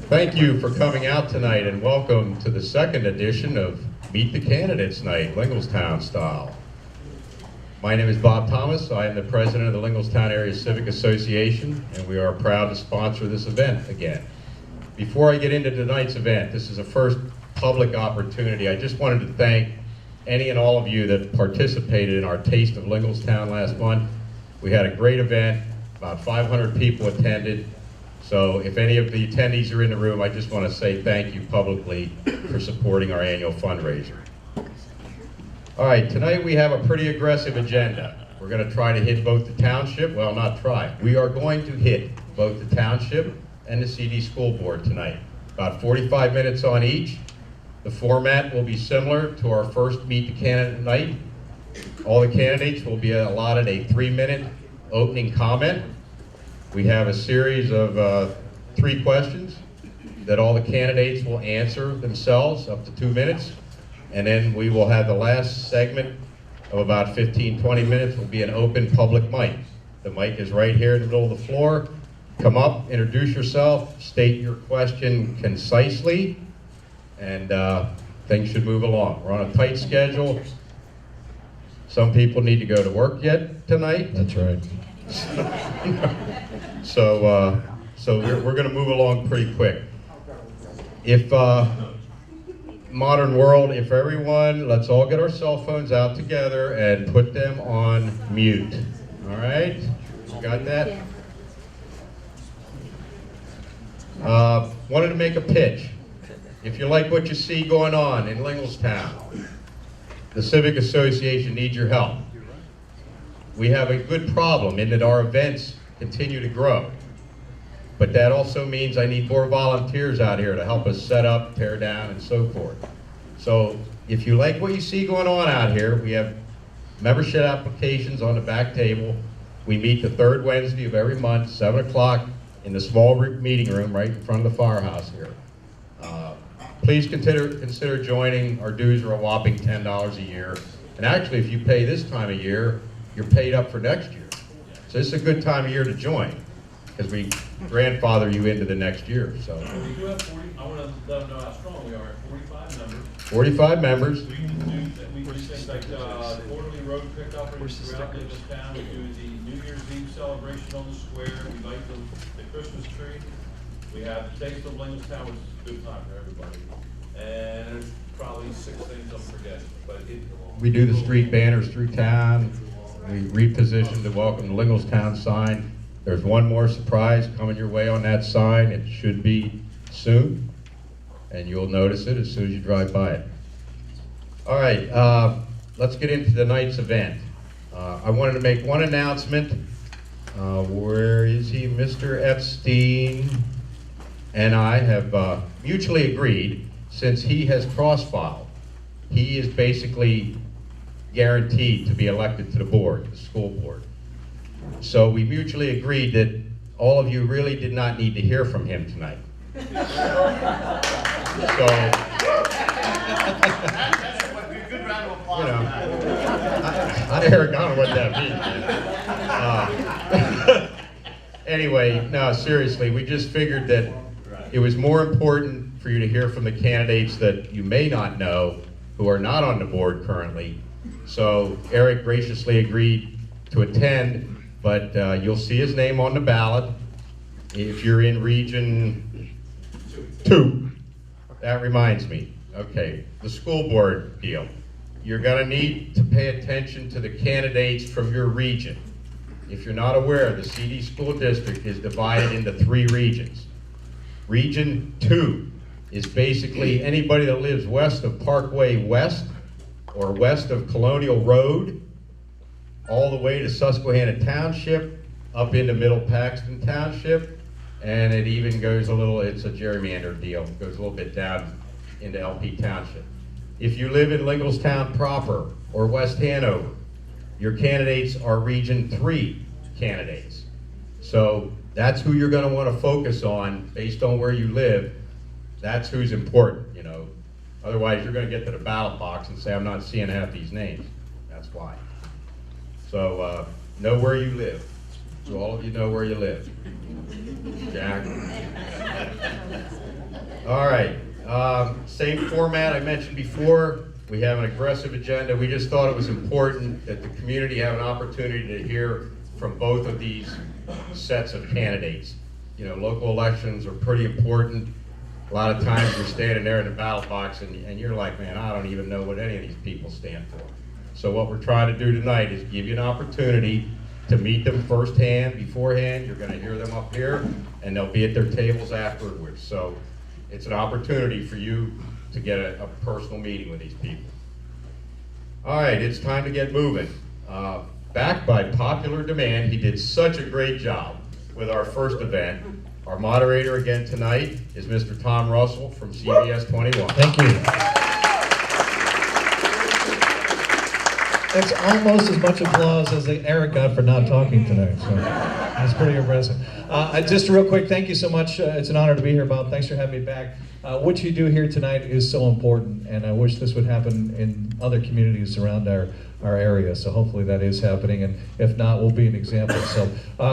Thank you for coming out tonight and welcome to the second edition of Meet the Candidates Night, Linglestown style. My name is Bob Thomas. I am the president of the Linglestown Area Civic Association, and we are proud to sponsor this event again. Before I get into tonight's event, this is a first public opportunity. I just wanted to thank any and all of you that participated in our Taste of Linglestown last month. We had a great event, about 500 people attended. So if any of the attendees are in the room, I just want to say thank you publicly for supporting our annual fundraiser. All right, tonight we have a pretty aggressive agenda. We're going to try to hit both the township, well, not try. We are going to hit both the township and the CD school board tonight. About 45 minutes on each. The format will be similar to our first Meet the Candidate night. All the candidates will be allotted a 3-minute opening comment. We have a series of 3 questions that all the candidates will answer themselves, up to 2 minutes. And then we will have the last segment of about 15-20 minutes will be an open public mic. The mic is right here in the middle of the floor. Come up, introduce yourself, state your question concisely, and things should move along. We're on a tight schedule. Some people need to go to work yet tonight. That's right. So we're going to move along pretty quick. If modern world, if everyone, let's all get our cell phones out together and put them on mute. All right? You got that? Wanted to make a pitch. If you like what you see going on in Linglestown, the Civic Association needs your help. We have a good problem in that our events continue to grow. But that also means I need more volunteers out here to help us set up, tear down, and so forth. So if you like what you see going on out here, we have membership applications on the back table. We meet the 3rd Wednesday of every month, 7 o'clock in the small meeting room right in front of the firehouse here. Please consider joining. Our dues are a whopping $10 a year. And actually, if you pay this time of year, you're paid up for next year. So this is a good time of year to join, because we grandfather you into the next year. So we do have 40, I want to let them know how strong we are at 45 members. 45 members. We do things like quarterly road pickup throughout Linglestown. We do the New Year's Eve celebration on the square. We light the Christmas tree. We have the Taste of Linglestown, which is a good time for everybody. And there's probably 6 things I'm forgetting, but we do the street banners through town. We repositioned the Welcome to Linglestown sign. There's one more surprise coming your way on that sign. It should be soon, and you'll notice it as soon as you drive by it. All right, let's get into tonight's event. I wanted to make one announcement. Where is he? Mr. Epstein and I have mutually agreed, since he has cross-filed, he is basically guaranteed to be elected to the board, the school board. So we mutually agreed that all of you really did not need to hear from him tonight. So, Good round of applause. I never got what that means. Anyway, no, seriously, we just figured that it was more important for you to hear from the candidates that you may not know, who are not on the board currently. So Eric graciously agreed to attend, but you'll see his name on the ballot. If you're in Region 2, that reminds me. Okay, the school board deal. You're gonna need to pay attention to the candidates from your region. If you're not aware, the CD School District is divided into 3 regions. Region 2 is basically anybody that lives west of Parkway West or west of Colonial Road, all the way to Susquehanna Township, up into Middle Paxton Township, and it even goes a little, it's a gerrymander deal, it goes a little bit down into LP Township. If you live in Linglestown proper or West Hanover, your candidates are Region 3 candidates. So that's who you're going to want to focus on based on where you live. That's who's important, you know. Otherwise, you're going to get to the ballot box and say, I'm not seeing half these names. That's why. So know where you live. So all of you know where you live. Jack. All right, same format I mentioned before. We have an aggressive agenda. We just thought it was important that the community have an opportunity to hear from both of these sets of candidates. You know, local elections are pretty important. A lot of times you're standing there in the ballot box and you're like, man, I don't even know what any of these people stand for. So what we're trying to do tonight is give you an opportunity to meet them firsthand, beforehand. You're gonna hear them up here, and they'll be at their tables afterwards. So it's an opportunity for you to get a personal meeting with these people. All right, it's time to get moving. Backed by popular demand, he did such a great job with our first event. Our moderator again tonight is Mr. Tom Russell from CBS 21. Thank you. That's almost as much applause as Eric got for not talking tonight, so that's pretty impressive. Just real quick, thank you so much. It's an honor to be here, Bob. Thanks for having me back. What you do here tonight is so important, and I wish this would happen in other communities around our area, so hopefully that is happening, and if not, we'll be an example. So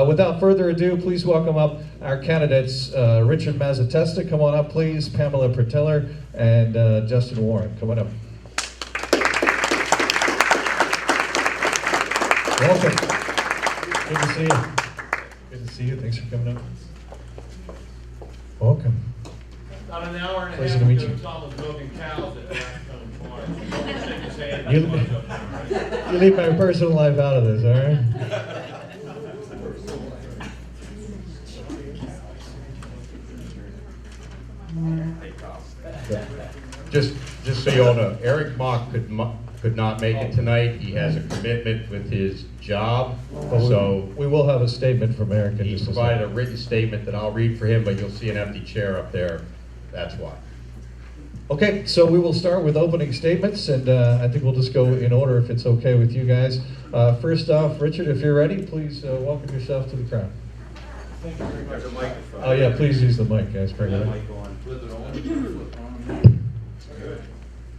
without further ado, please welcome up our candidates, Richard Mazzatesta, come on up please, Pamela Pertiller, and Justin Warren, come on up. Welcome. Good to see you. Good to see you. Thanks for coming up. Welcome. About an hour and a Pleasure half to meet ago, you. Tom was milking cows at last time tomorrow. Shake his hand. You leave my personal life out of this, all right? Just so you all know, Eric Mock could not make it tonight. He has a commitment with his job, so We will have a statement from Eric in he just a provided a second. written statement that I'll read for him, but you'll see an empty chair up there. That's why. Okay, so we will start with opening statements, and I think we'll just go in order if it's okay with you guys. First off, Richard, if you're ready, please welcome yourself to the crowd. Thank you very much. Oh yeah, please use the mic, guys. Bring it up.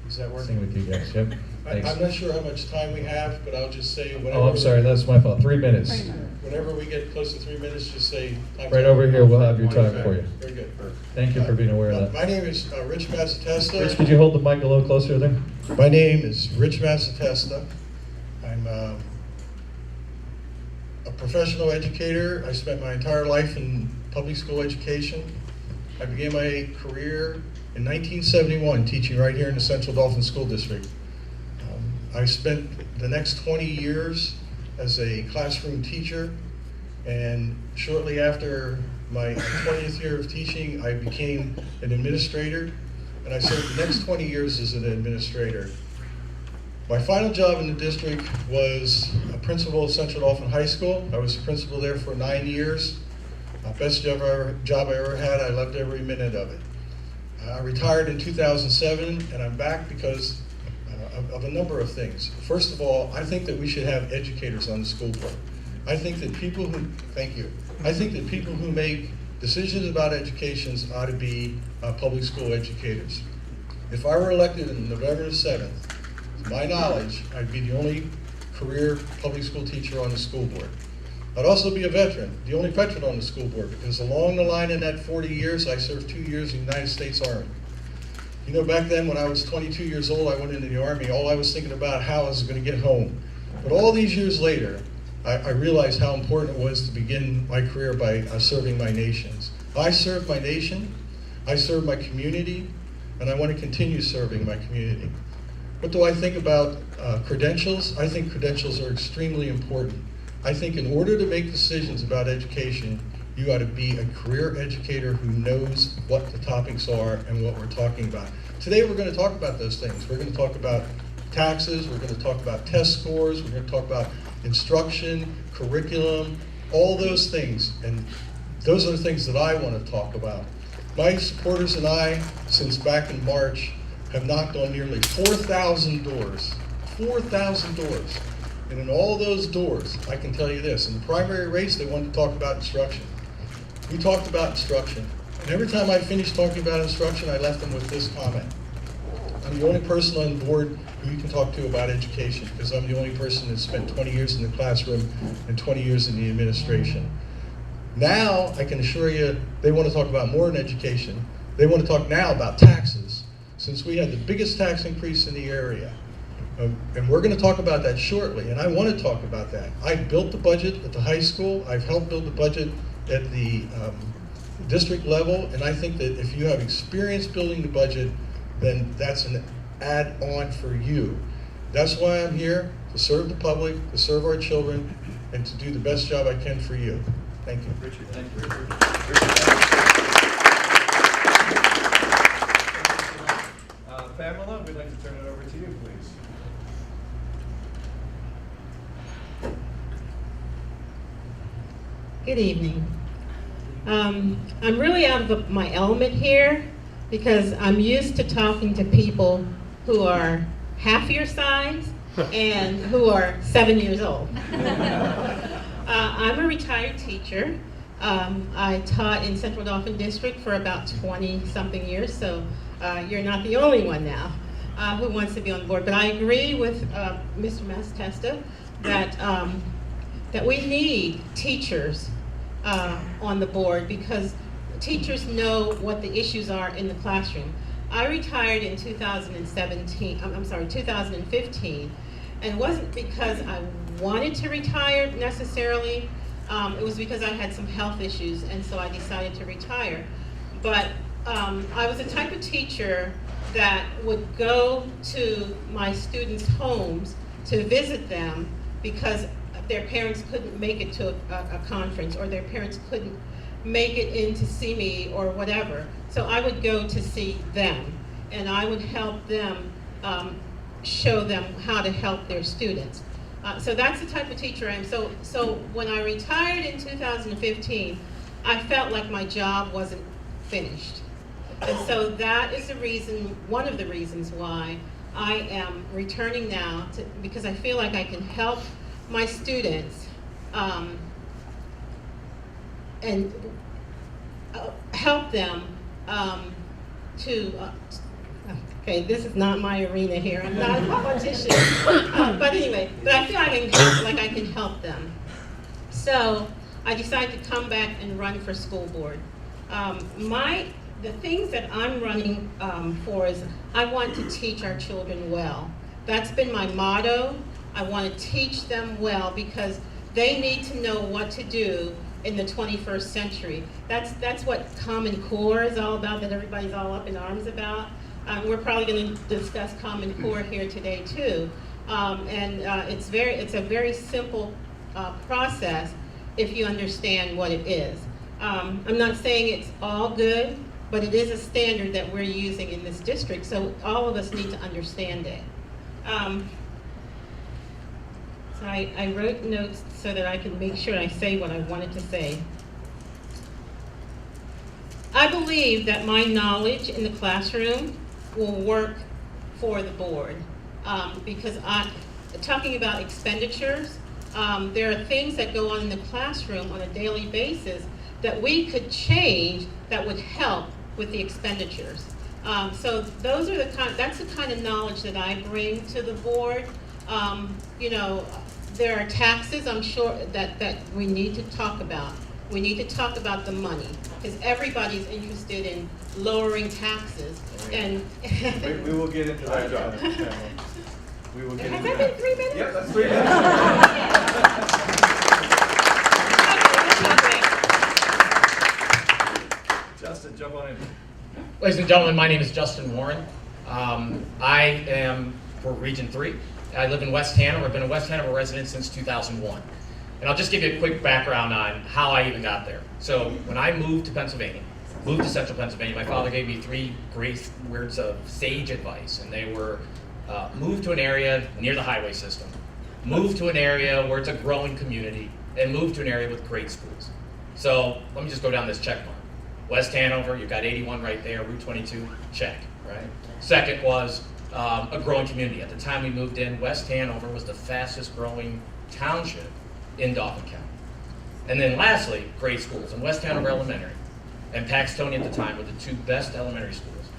Is that Sing working? with you guys, yep. Thanks. I'm not sure how much time we have, but I'll just say whenever. Oh, I'm sorry, that's my fault. 3 minutes. Whenever we get close to 3 minutes, just say. time's Right up. over here, we'll have your time for you. Very good. Thank you for being aware of that. My name is Rich Mazzatesta. Rich, could you hold the mic a little closer there? My name is Rich Mazzatesta. I'm a professional educator. I spent my entire life in public school education. I began my career in 1971 teaching right here in the Central Dauphin School District. I spent the next 20 years as a classroom teacher, and shortly after my 20th year of teaching, I became an administrator, and I served the next 20 years as an administrator. My final job in the district was a principal of Central Dauphin High School. I was a principal there for 9 years. Best job I ever had. I loved every minute of it. I retired in 2007, and I'm back because of a number of things. First of all, I think that we should have educators on the school board. I think that people who, thank you, I think that people who make decisions about education ought to be public school educators. If I were elected on November the 7th, to my knowledge, I'd be the only career public school teacher on the school board. I'd also be a veteran, the only veteran on the school board, because along the line in that 40 years, I served 2 years in the United States Army. You know, back then when I was 22 years old, I went into the Army, all I was thinking about how I was going to get home. But all these years later, I realized how important it was to begin my career by serving my nations. I serve my nation, I serve my community, and I want to continue serving my community. What do I think about credentials? I think credentials are extremely important. I think in order to make decisions about education, you ought to be a career educator who knows what the topics are and what we're talking about. Today we're going to talk about those things. We're going to talk about taxes, we're going to talk about test scores, we're going to talk about instruction, curriculum, all those things. And those are the things that I want to talk about. My supporters and I, since back in March, have knocked on nearly 4,000 doors. 4,000 doors. And in all those doors, I can tell you this, in the primary race, they wanted to talk about instruction. We talked about instruction. And every time I finished talking about instruction, I left them with this comment. I'm the only person on the board who you can talk to about education, because I'm the only person that spent 20 years in the classroom and 20 years in the administration. Now, I can assure you, they want to talk about more in education. They want to talk now about taxes, since we had the biggest tax increase in the area. And we're going to talk about that shortly, and I want to talk about that. I built the budget at the high school. I've helped build the budget at the district level, and I think that if you have experience building the budget, then that's an add-on for you. That's why I'm here, to serve the public, to serve our children, and to do the best job I can for you. Thank you. Richard, thank you. Pamela, we'd like to turn it over to you, please. Good evening. I'm really out of my element here because I'm used to talking to people who are half your size and who are 7 years old. I'm a retired teacher. I taught in Central Dauphin District for about 20-something years, so you're not the only one now who wants to be on board. But I agree with Mr. Mastesta that we need teachers on the board because teachers know what the issues are in the classroom. I retired in 2015, and it wasn't because I wanted to retire necessarily. It was because I had some health issues, and so I decided to retire. But I was the type of teacher that would go to my students' homes to visit them because their parents couldn't make it to a conference, or their parents couldn't make it in to see me or whatever. So I would go to see them, and I would help them, show them how to help their students. So that's the type of teacher I am. So when I retired in 2015, I felt like my job wasn't finished. And so that is the reason, one of the reasons why I am returning now, because I feel like I can help my students and help them okay, this is not my arena here. I'm not a politician. But anyway, I feel like I can help them. So I decided to come back and run for school board. The things that I'm running for is I want to teach our children well. That's been my motto. I want to teach them well because they need to know what to do in the 21st century. That's what Common Core is all about, that everybody's all up in arms about. We're probably going to discuss Common Core here today too. It's a very simple process if you understand what it is. I'm not saying it's all good, but it is a standard that we're using in this district, so all of us need to understand it. So I wrote notes so that I can make sure I say what I wanted to say. I believe that my knowledge in the classroom will work for the board because talking about expenditures, there are things that go on in the classroom on a daily basis that we could change that would help with the expenditures. So those are that's the kind of knowledge that I bring to the board. You know, there are taxes, I'm sure, that we need to talk about. We need to talk about the money, because everybody's interested in lowering taxes. And we will get into that. We will get has into that been 3 minutes? Yeah, that's 3 minutes. Justin, jump on in. Ladies and gentlemen, my name is Justin Warren. I am for Region 3. I live in West Hanover. I've been a West Hanover resident since 2001. And I'll just give you a quick background on how I even got there. So when I moved to Pennsylvania, moved to central Pennsylvania, my father gave me 3 great words of sage advice. And they were, move to an area near the highway system, move to an area where it's a growing community, and move to an area with great schools. So let me just go down this check mark. West Hanover, you've got 81 right there, Route 22, check, right? Second was a growing community. At the time we moved in, West Hanover was the fastest growing township in Dauphin County. And then lastly, great schools. And West Hanover Elementary and Paxton at the time were the 2 best elementary schools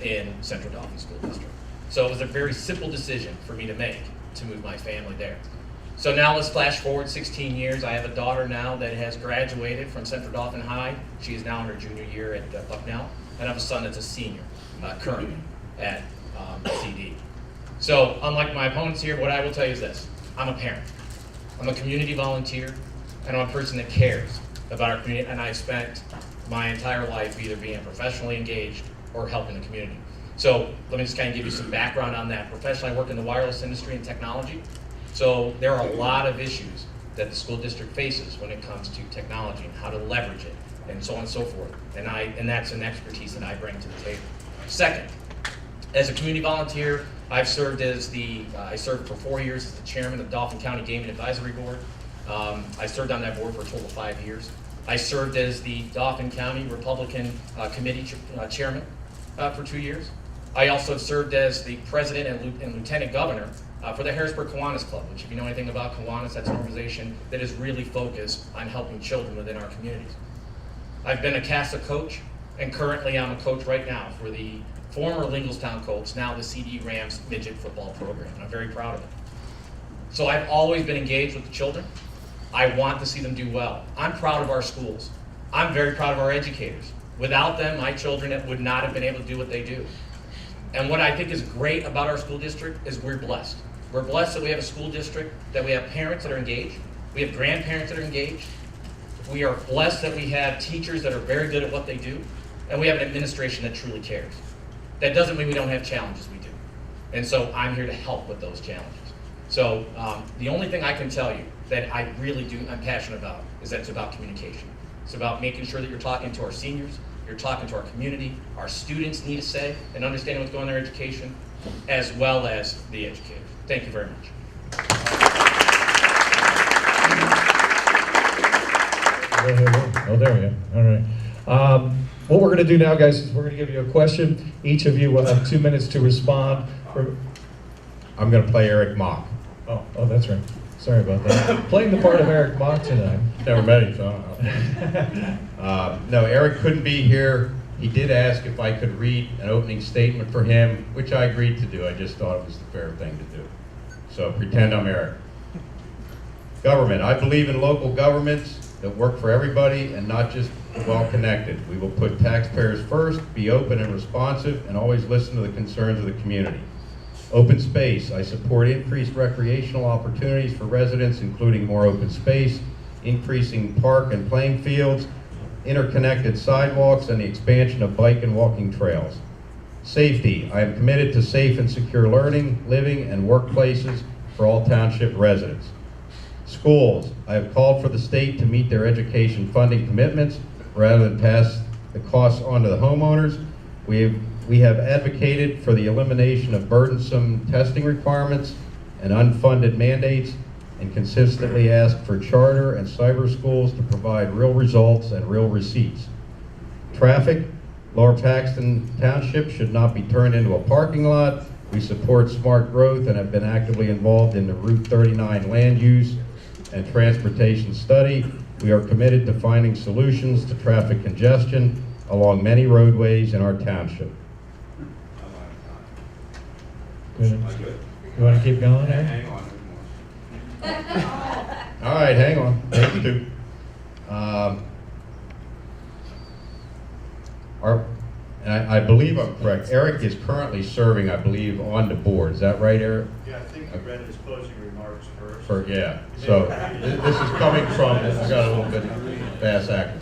in Central Dauphin School District. So it was a very simple decision for me to make to move my family there. So now let's flash forward 16 years. I have a daughter now that has graduated from Central Dauphin High. She is now in her junior year at Bucknell. And I have a son that's a senior currently at CD. So unlike my opponents here, what I will tell you is this. I'm a parent. I'm a community volunteer, and I'm a person that cares about our community, and I've spent my entire life either being professionally engaged or helping the community. So let me just kind of give you some background on that. Professionally, I work in the wireless industry and technology. So there are a lot of issues that the school district faces when it comes to technology and how to leverage it and so on and so forth. And that's an expertise that I bring to the table. Second, as a community volunteer, I've served I served for 4 years as the chairman of the Dauphin County Gaming Advisory Board. I served on that board for a total of 5 years. I served as the Dauphin County Republican Committee chairman for 2 years. I also served as the president and lieutenant governor for the Harrisburg Kiwanis Club, which if you know anything about Kiwanis, that's an organization that is really focused on helping children within our communities. I've been a CASA coach, and currently I'm a coach right now for the former Lingelstown Colts, now the CD Rams midget football program, and I'm very proud of it. So I've always been engaged with the children. I want to see them do well. I'm proud of our schools. I'm very proud of our educators. Without them, my children would not have been able to do what they do. And what I think is great about our school district is we're blessed. We're blessed that we have a school district, that we have parents that are engaged, we have grandparents that are engaged, we are blessed that we have teachers that are very good at what they do, and we have an administration that truly cares. That doesn't mean we don't have challenges, we do. And so I'm here to help with those challenges. So the only thing I can tell you that I really I'm passionate about is that it's about communication. It's about making sure that you're talking to our seniors, you're talking to our community, our students need a say and understanding what's going on in their education, as well as the educators. Thank you very much. Oh, there we go. All right. What we're going to do now, guys, is we're going to give you a question. Each of you will have 2 minutes to respond. I'm going to play Eric Mock. Oh, that's right. Sorry about that. Playing the part of Eric Mock tonight. Never met him, so no, Eric couldn't be here. He did ask if I could read an opening statement for him, which I agreed to do. I just thought it was the fair thing to do. So pretend I'm Eric. Government. I believe in local governments that work for everybody and not just the well-connected. We will put taxpayers first, be open and responsive, and always listen to the concerns of the community. Open space. I support increased recreational opportunities for residents, including more open space, increasing park and playing fields, interconnected sidewalks, and the expansion of bike and walking trails. Safety. I am committed to safe and secure learning, living, and workplaces for all township residents. Schools. I have called for the state to meet their education funding commitments rather than pass the costs on to the homeowners. We have advocated for the elimination of burdensome testing requirements and unfunded mandates, and consistently asked for charter and cyber schools to provide real results and real receipts. Traffic. Lower Paxton Township should not be turned into a parking lot. We support smart growth and have been actively involved in the Route 39 land use and transportation study. We are committed to finding solutions to traffic congestion along many roadways in our township. Good. You want to keep going? Hang on. All right, hang on. Take two. I believe I'm correct. Eric is currently serving, I believe, on the board. Is that right, Eric? Yeah, I think you read his closing remarks first. Yeah. So this is coming from. I got a little bit fast acting.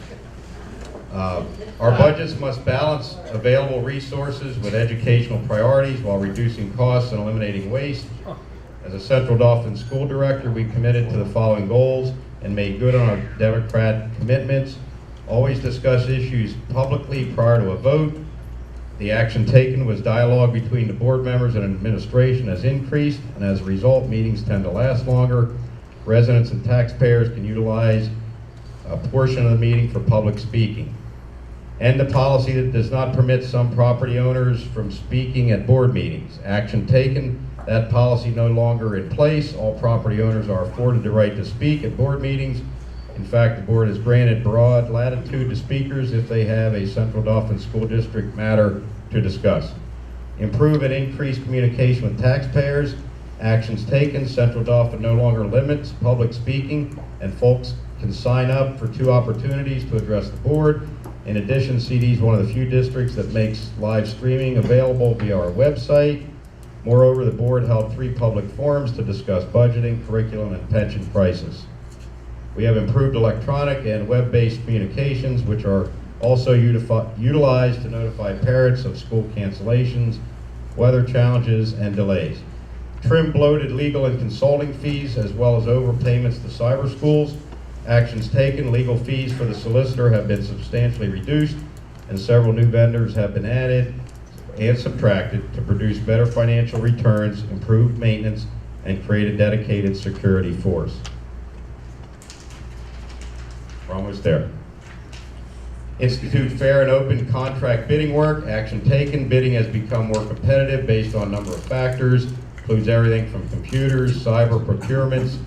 Our budgets must balance available resources with educational priorities while reducing costs and eliminating waste. As a Central Dauphin school director, we committed to the following goals and made good on our Democrat commitments. Always discuss issues publicly prior to a vote. The action taken was dialogue between the board members and administration has increased, and as a result, meetings tend to last longer. Residents and taxpayers can utilize a portion of the meeting for public speaking. End the policy that does not permit some property owners from speaking at board meetings. Action taken. That policy no longer in place. All property owners are afforded the right to speak at board meetings. In fact, the board has granted broad latitude to speakers if they have a Central Dauphin School District matter to discuss. Improve and increase communication with taxpayers. Actions taken, Central Dauphin no longer limits public speaking, and folks can sign up for 2 opportunities to address the board. In addition, CD is one of the few districts that makes live streaming available via our website. Moreover, the board held 3 public forums to discuss budgeting, curriculum, and pension prices. We have improved electronic and web-based communications, which are also utilized to notify parents of school cancellations, weather challenges, and delays. Trim bloated legal and consulting fees, as well as overpayments to cyber schools. Actions taken, legal fees for the solicitor have been substantially reduced, and several new vendors have been added and subtracted to produce better financial returns, improved maintenance, and create a dedicated security force. We're almost there. Institute fair and open contract bidding work. Action taken, bidding has become more competitive based on a number of factors. Includes everything from computers, cyber procurements,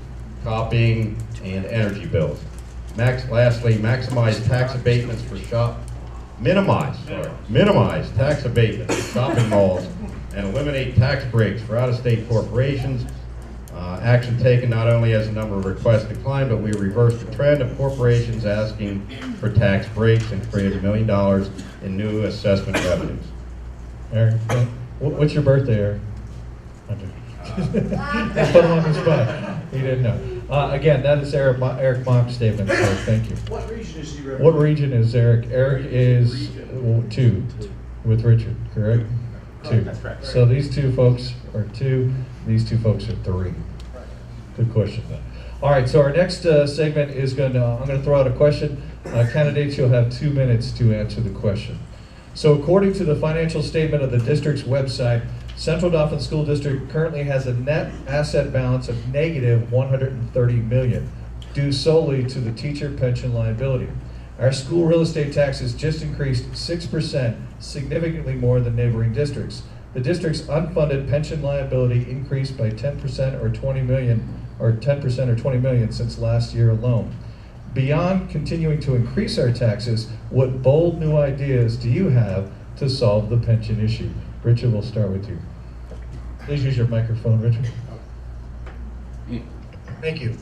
copying, and energy bills. Lastly, minimize tax abatements for tax abatements for shopping malls and eliminate tax breaks for out-of-state corporations. Action taken, not only has the number of requests declined, but we reversed the trend of corporations asking for tax breaks and created $1 million in new assessment revenues. Eric, what's your birthday, Eric? Put him on the spot. He didn't know. Again, that is Eric Mock's statement, so thank you. What region is he representing? What region is Eric? Eric is 2 with Richard, correct? 2. That's correct. So these 2 folks are 2, these 2 folks are 3. Good question. All right, so our next segment is I'm going to throw out a question. Candidates, you'll have 2 minutes to answer the question. So according to the financial statement of the district's website, Central Dauphin School District currently has a net asset balance of negative $130 million, due solely to the teacher pension liability. Our school real estate taxes just increased 6%, significantly more than neighboring districts. The district's unfunded pension liability increased by 10% or 20 million, or 10% or 20 million since last year alone. Beyond continuing to increase our taxes, what bold new ideas do you have to solve the pension issue? Richard, we'll start with you. Please use your microphone, Richard. Thank you.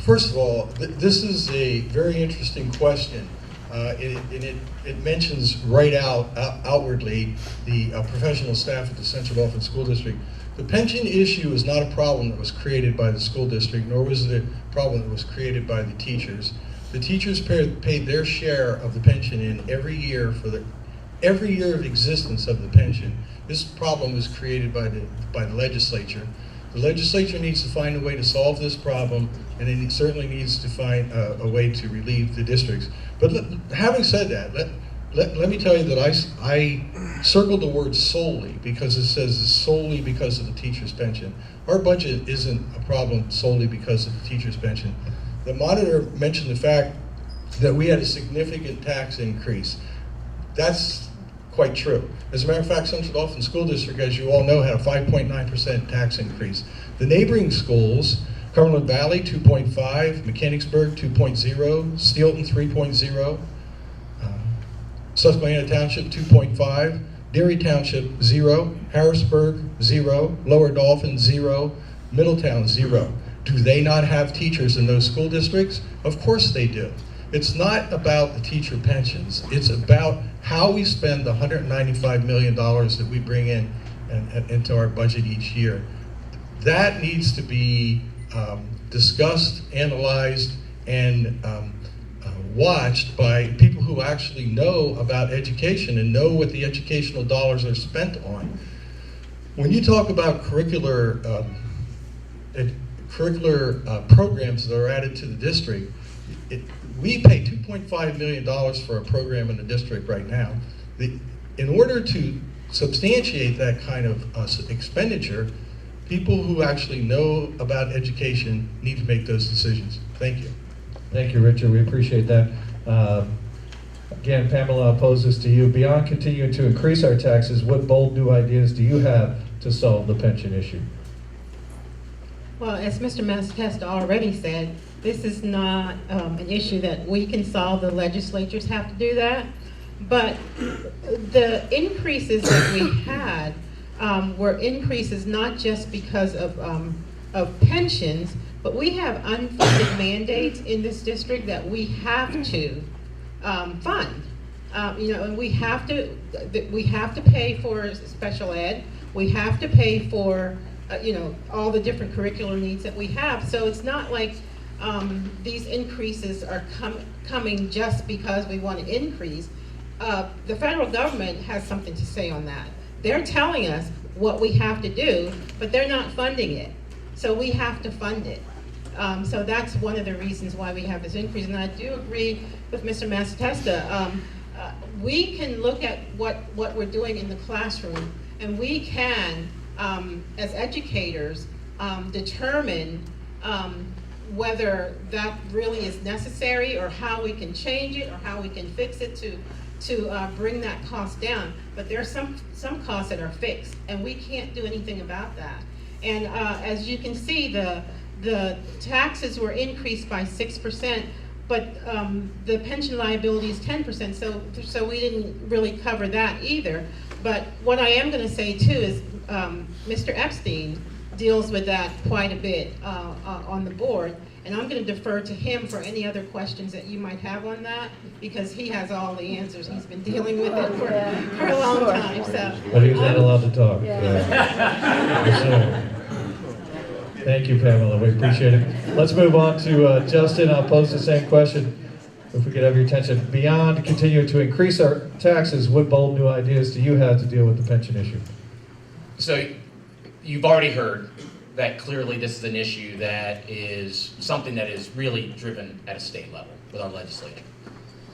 First of all, this is a very interesting question. It mentions right outwardly the professional staff at the Central Dauphin School District. The pension issue is not a problem that was created by the school district, nor was it a problem that was created by the teachers. The teachers paid their share of the pension in every year every year of existence of the pension. This problem was created by the legislature. The legislature needs to find a way to solve this problem, and it certainly needs to find a way to relieve the districts. But having said that, let me tell you that I circled the word solely because it says it's solely because of the teacher's pension. Our budget isn't a problem solely because of the teacher's pension. The monitor mentioned the fact that we had a significant tax increase. That's quite true. As a matter of fact, Central Dauphin School District, as you all know, had a 5.9% tax increase. The neighboring schools, Cumberland Valley 2.5, Mechanicsburg 2.0, Steelton 3.0, Susquehanna Township 2.5, Deary Township 0, Harrisburg 0, Lower Dauphin 0, Middletown 0. Do they not have teachers in those school districts? Of course they do. It's not about the teacher pensions. It's about how we spend the $195 million that we bring in into our budget each year. That needs to be discussed, analyzed, and watched by people who actually know about education and know what the educational dollars are spent on. When you talk about curricular programs that are added to the district, we pay $2.5 million for a program in the district right now. In order to substantiate that kind of expenditure, people who actually know about education need to make those decisions. Thank you. Thank you, Richard. We appreciate that. Again, Pamela, I'll pose this to you. Beyond continuing to increase our taxes, what bold new ideas do you have to solve the pension issue? Well, as Mr. Malatesta already said, this is not an issue that we can solve. The legislatures have to do that. But the increases that we had were increases not just because of pensions, but we have unfunded mandates in this district that we have to fund. And we have to pay for special ed. We have to pay for all the different curricular needs that we have. So it's not like these increases are coming just because we want to increase. The federal government has something to say on that. They're telling us what we have to do, but they're not funding it. So we have to fund it. So that's one of the reasons why we have this increase. And I do agree with Mr. Massatesta. We can look at what we're doing in the classroom, and we can, as educators, determine whether that really is necessary, or how we can change it, or how we can fix it to bring that cost down. But there are some costs that are fixed, and we can't do anything about that. And as you can see, the taxes were increased by 6%, but the pension liability is 10%, so we didn't really cover that either. But what I am going to say too is Mr. Epstein deals with that quite a bit on the board, and I'm going to defer to him for any other questions that you might have on that, because he has all the answers. He's been dealing with it for a long time. So, But he's not allowed to talk. Yeah. So, thank you, Pamela. We appreciate it. Let's move on to Justin. I'll pose the same question, if we could have your attention. Beyond continuing to increase our taxes, what bold new ideas do you have to deal with the pension issue? So you've already heard that clearly this is an issue that is something that is really driven at a state level with our legislature.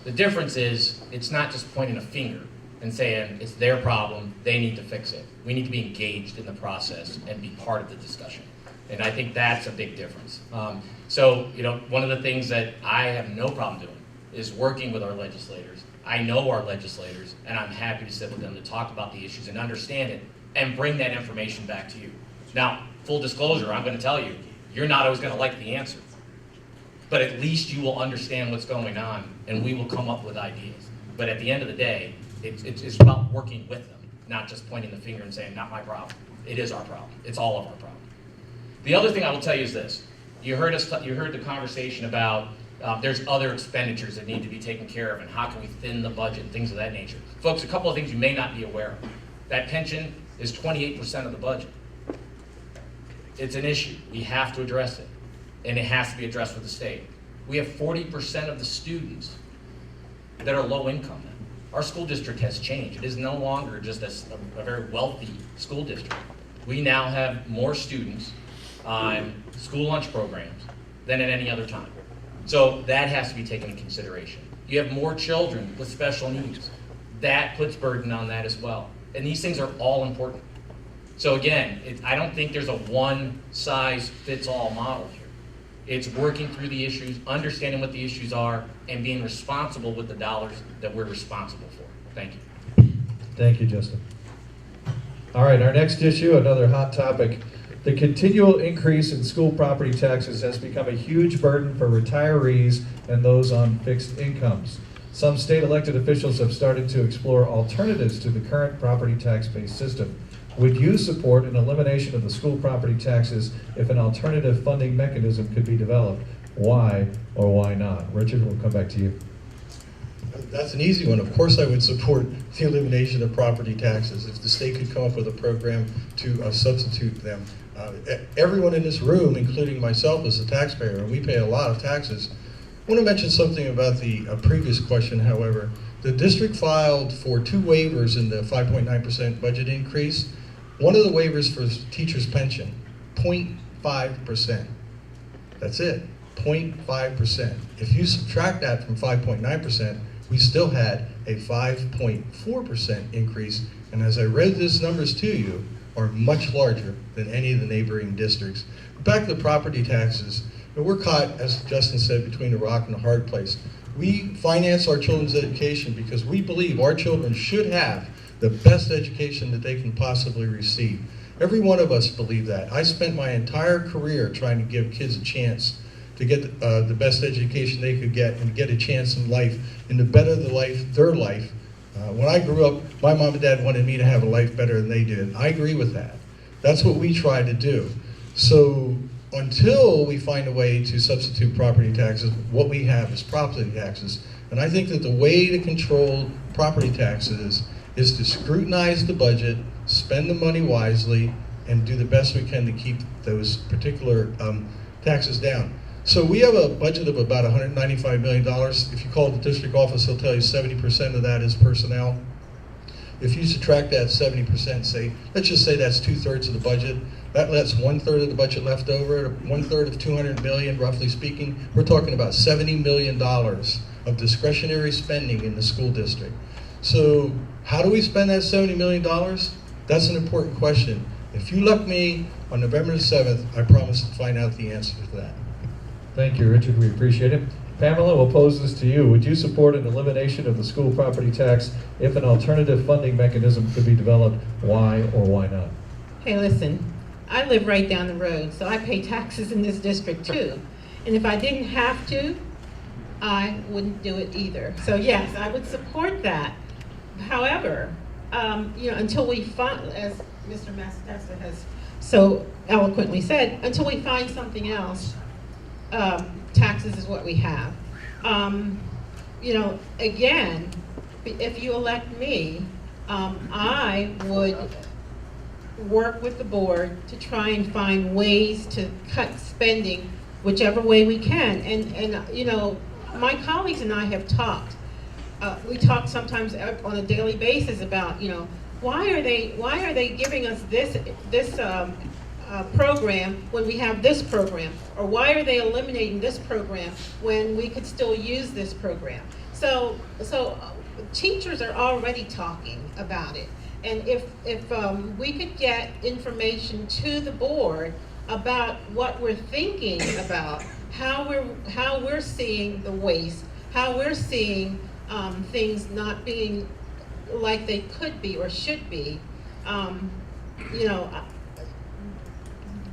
The difference is it's not just pointing a finger and saying it's their problem, they need to fix it. We need to be engaged in the process and be part of the discussion. And I think that's a big difference. So one of the things that I have no problem doing is working with our legislators. I know our legislators, and I'm happy to sit with them to talk about the issues and understand it and bring that information back to you. Now, full disclosure, I'm going to tell you, you're not always going to like the answer. But at least you will understand what's going on, and we will come up with ideas. But at the end of the day, it's about working with them, not just pointing the finger and saying, not my problem. It is our problem. It's all of our problem. The other thing I will tell you is this. You heard the conversation about there's other expenditures that need to be taken care of, and how can we thin the budget and things of that nature. Folks, a couple of things you may not be aware of. That pension is 28% of the budget. It's an issue. We have to address it, and it has to be addressed with the state. We have 40% of the students that are low income now. Our school district has changed. It is no longer just a very wealthy school district. We now have more students on school lunch programs than at any other time. So that has to be taken into consideration. You have more children with special needs. That puts burden on that as well. And these things are all important. So again, I don't think there's a one-size-fits-all model here. It's working through the issues, understanding what the issues are, and being responsible with the dollars that we're responsible for. Thank you. Thank you, Justin. All right, our next issue, another hot topic. The continual increase in school property taxes has become a huge burden for retirees and those on fixed incomes. Some state elected officials have started to explore alternatives to the current property tax-based system. Would you support an elimination of the school property taxes if an alternative funding mechanism could be developed? Why or why not? Richard, we'll come back to you. That's an easy one. Of course I would support the elimination of property taxes if the state could come up with a program to substitute them. Everyone in this room, including myself, is a taxpayer, and we pay a lot of taxes. I want to mention something about the previous question, however. The district filed for 2 waivers in the 5.9% budget increase. One of the waivers for teachers' pension, 0.5%. That's it, 0.5%. If you subtract that from 5.9%, we still had a 5.4% increase, and as I read these numbers to you, are much larger than any of the neighboring districts. Back to the property taxes, we're caught, as Justin said, between a rock and a hard place. We finance our children's education because we believe our children should have the best education that they can possibly receive. Every one of us believe that. I spent my entire career trying to give kids a chance to get the best education they could get and get a chance in life and to better their life When I grew up, my mom and dad wanted me to have a life better than they did. I agree with that. That's what we try to do. So until we find a way to substitute property taxes, what we have is property taxes. And I think that the way to control property taxes is to scrutinize the budget, spend the money wisely, and do the best we can to keep those particular taxes down. So we have a budget of about $195 million. If you call the district office, they'll tell you 70% of that is personnel. If you subtract that 70%, say, let's just say that's 2/3 of the budget, that lets 1/3 of the budget left over, 1/3 of 200 million, roughly speaking. We're talking about $70 million of discretionary spending in the school district. So how do we spend that $70 million? That's an important question. If you elect me on November the 7th, I promise to find out the answer to that. Thank you, Richard. We appreciate it. Pamela, we'll pose this to you. Would you support an elimination of the school property tax if an alternative funding mechanism could be developed? Why or why not? Hey, listen, I live right down the road, so I pay taxes in this district too. And if I didn't have to, I wouldn't do it either. So yes, I would support that. However, until we find, as Mr. Massatesta has so eloquently said, until we find something else, taxes is what we have. Again, if you elect me, I would work with the board to try and find ways to cut spending whichever way we can. And my colleagues and I have talked. We talk sometimes on a daily basis about, why are they giving us this program when we have this program, or why are they eliminating this program when we could still use this program? So teachers are already talking about it, and if we could get information to the board about what we're thinking about, how we're seeing the waste, how we're seeing things not being like they could be or should be,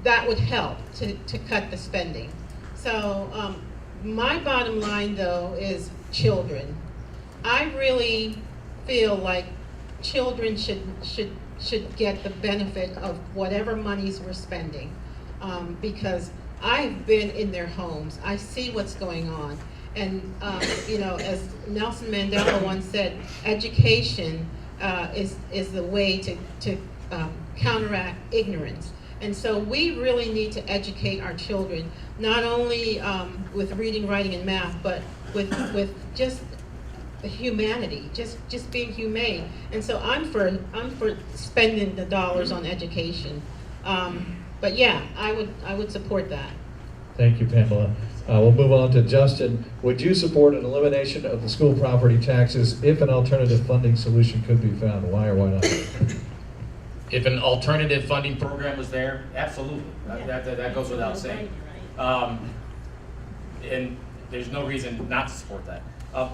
that would help to cut the spending. So my bottom line though is children. I really feel like children should get the benefit of whatever monies we're spending, because I've been in their homes. I see what's going on. And as Nelson Mandela once said, education is the way to counteract ignorance. And so we really need to educate our children, not only with reading, writing, and math, but with just humanity, just being humane. And so I'm for spending the dollars on education. But yeah, I would support that. Thank you, Pamela. We'll move on to Justin. Would you support an elimination of the school property taxes if an alternative funding solution could be found? Why or why not? If an alternative funding program was there, absolutely. That goes without saying. And there's no reason not to support that.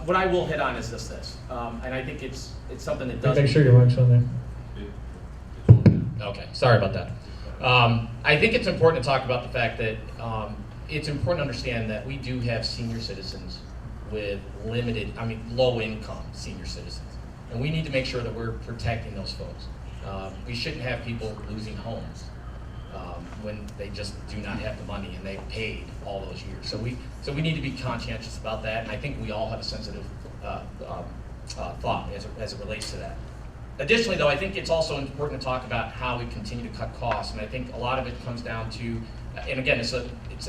What I will hit on is this, and I think it's something that does. Make sure your mic's on there. Okay, sorry about that. I think it's important to talk about the fact that it's important to understand that we do have senior citizens with low income senior citizens. And we need to make sure that we're protecting those folks. We shouldn't have people losing homes when they just do not have the money and they've paid all those years. So we need to be conscientious about that, and I think we all have a sensitive thought as it relates to that. Additionally, though, I think it's also important to talk about how we continue to cut costs, and I think a lot of it comes down to, and again, it's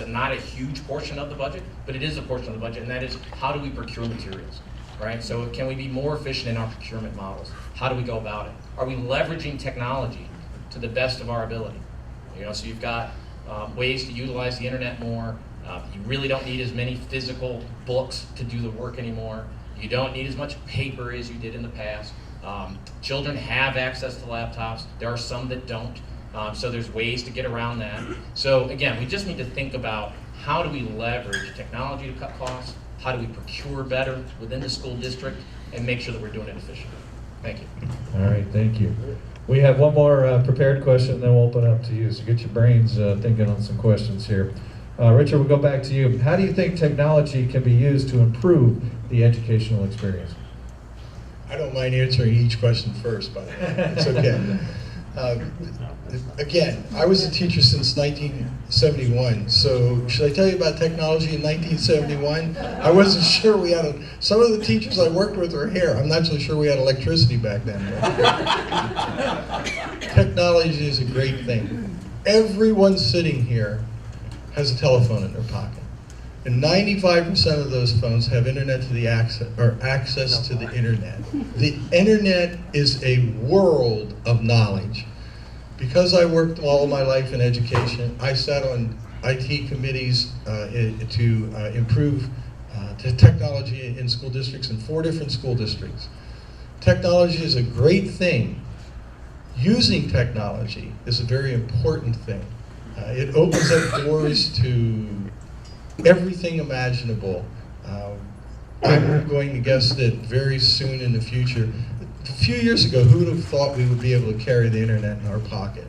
not a huge portion of the budget, but it is a portion of the budget, and that is how do we procure materials, right? So can we be more efficient in our procurement models? How do we go about it? Are we leveraging technology to the best of our ability? So you've got ways to utilize the internet more. You really don't need as many physical books to do the work anymore. You don't need as much paper as you did in the past. Children have access to laptops. There are some that don't. So there's ways to get around that. So again, we just need to think about how do we leverage technology to cut costs? How do we procure better within the school district and make sure that we're doing it efficiently? Thank you. All right, thank you. We have one more prepared question, then we'll open it up to you. So get your brains thinking on some questions here. Richard, we'll go back to you. How do you think technology can be used to improve the educational experience? I don't mind answering each question first, but it's okay. Again, I was a teacher since 1971, so should I tell you about technology in 1971? I wasn't sure we had some of the teachers I worked with were here. I'm not so sure we had electricity back then. Technology is a great thing. Everyone sitting here has a telephone in their pocket. And 95% of those phones have internet to the access to the internet. The internet is a world of knowledge. Because I worked all my life in education, I sat on IT committees to improve technology in school districts in 4 different school districts. Technology is a great thing. Using technology is a very important thing. It opens up doors to everything imaginable. I'm going to guess that very soon in the future, a few years ago, who would have thought we would be able to carry the internet in our pocket?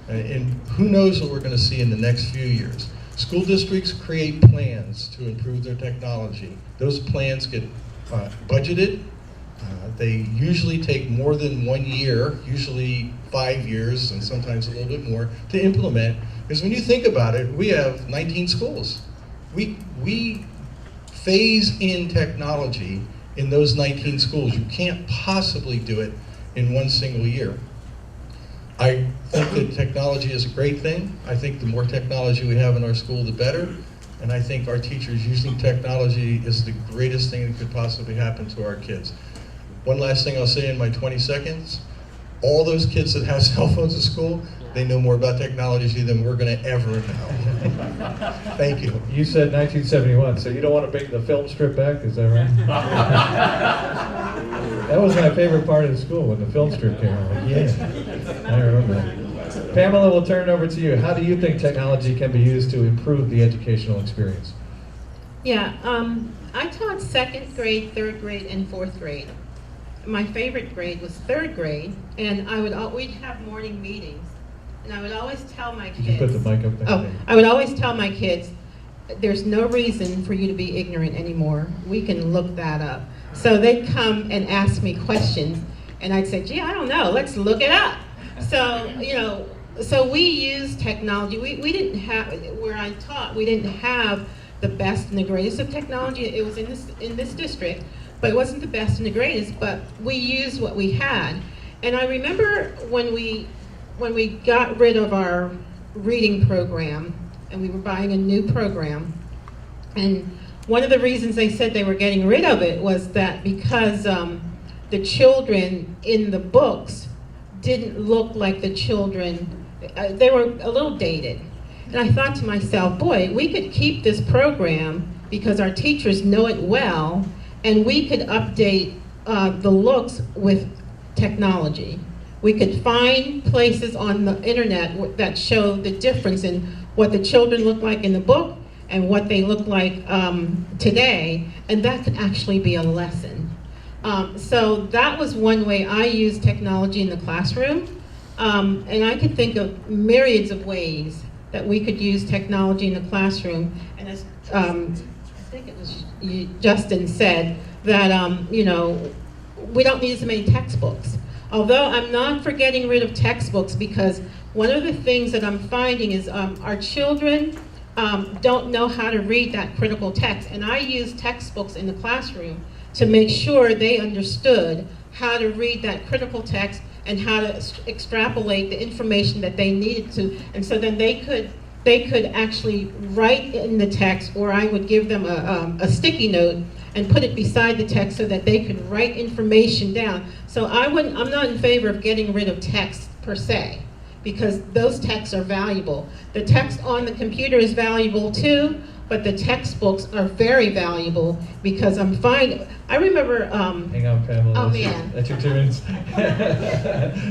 And who knows what we're going to see in the next few years. School districts create plans to improve their technology. Those plans get budgeted. They usually take more than 1 year, usually 5 years, and sometimes a little bit more, to implement. Because when you think about it, we have 19 schools. We phase in technology in those 19 schools. You can't possibly do it in 1 single year. I think that technology is a great thing. I think the more technology we have in our school, the better. And I think our teachers using technology is the greatest thing that could possibly happen to our kids. One last thing I'll say in my 20 seconds. All those kids that have cell phones at school, they know more about technology than we're going to ever know. Thank you. You said 1971, so you don't want to bring the film strip back, is that right? That was my favorite part of the school, when the film strip came out. Like, yeah, I remember that. Pamela, we'll turn it over to you. How do you think technology can be used to improve the educational experience? Yeah, I taught 2nd grade, 3rd grade, and 4th grade. My favorite grade was 3rd grade, and we'd have morning meetings, and I would always tell my kids. Could you put the mic up there? Oh, I would always tell my kids, there's no reason for you to be ignorant anymore. We can look that up. So they'd come and ask me questions, and I'd say, gee, I don't know, let's look it up. So, so we used technology. We didn't have, where I taught, we didn't have the best and the greatest of technology. It was in this district, but it wasn't the best and the greatest, but we used what we had. And I remember when we got rid of our reading program, and we were buying a new program, and one of the reasons they said they were getting rid of it was that because the children in the books didn't look like the children, they were a little dated. And I thought to myself, boy, we could keep this program because our teachers know it well, and we could update the looks with technology. We could find places on the internet that show the difference in what the children look like in the book and what they look like today, and that could actually be a lesson. So that was one way I used technology in the classroom, and I could think of myriads of ways that we could use technology in the classroom. And as I think it was Justin said, that we don't need as many textbooks. Although I'm not for getting rid of textbooks, because one of the things that I'm finding is our children don't know how to read that critical text. And I use textbooks in the classroom to make sure they understood how to read that critical text and how to extrapolate the information that they needed to. And so then they could actually write in the text, or I would give them a sticky note and put it beside the text so that they could write information down. So I'm not in favor of getting rid of text per se, because those texts are valuable. The text on the computer is valuable too, but the textbooks are very valuable because I remember... Hang on, Pamela. Oh, man. That's your 2 minutes.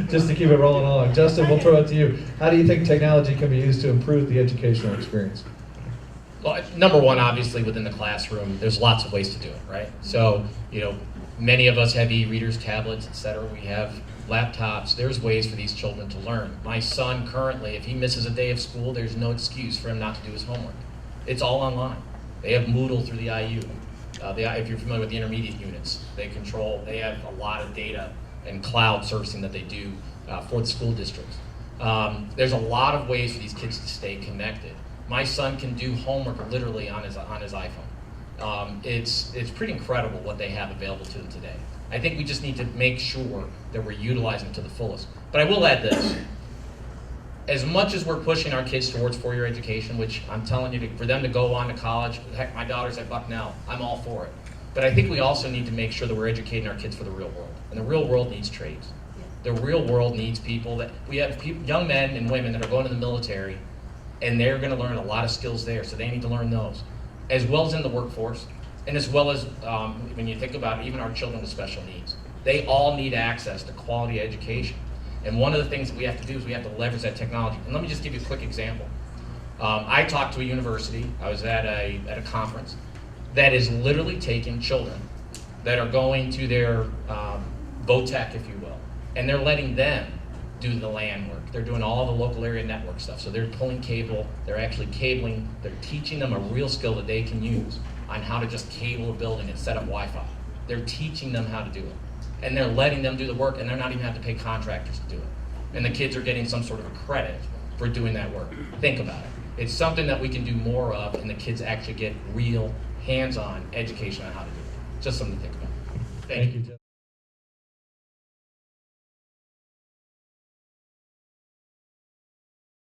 Just to keep it rolling along. Justin, we'll throw it to you. How do you think technology can be used to improve the educational experience? Well, number one, obviously, within the classroom, there's lots of ways to do it, right? So, many of us have e-readers, tablets, etc. We have laptops. There's ways for these children to learn. My son currently, if he misses a day of school, there's no excuse for him not to do his homework. It's all online. They have Moodle through the IU. If you're familiar with the intermediate units, they have a lot of data and cloud servicing that they do for the school districts. There's a lot of ways for these kids to stay connected. My son can do homework literally on his iPhone. It's pretty incredible what they have available to them today. I think we just need to make sure that we're utilizing it to the fullest. But I will add this. As much as we're pushing our kids towards four-year education, which I'm telling you, for them to go on to college, heck, my daughter's at Bucknell, I'm all for it. But I think we also need to make sure that we're educating our kids for the real world. And the real world needs trades. The real world needs people we have young men and women that are going to the military, and they're going to learn a lot of skills there, so they need to learn those, as well as in the workforce, and as well as when you think about even our children with special needs. They all need access to quality education. And one of the things that we have to do is we have to leverage that technology. And let me just give you a quick example. I talked to a university, I was at a conference, that is literally taking children that are going to their VOTEC, if you will, and they're letting them do the LAN work. They're doing all the local area network stuff. So they're pulling cable, they're actually cabling, they're teaching them a real skill that they can use on how to just cable a building and set up Wi-Fi. They're teaching them how to do it. And they're letting them do the work, and they're not even having to pay contractors to do it. And the kids are getting some sort of a credit for doing that work. Think about it. It's something that we can do more of, and the kids actually get real hands-on education on how to do it. Just something to think about. Thank you.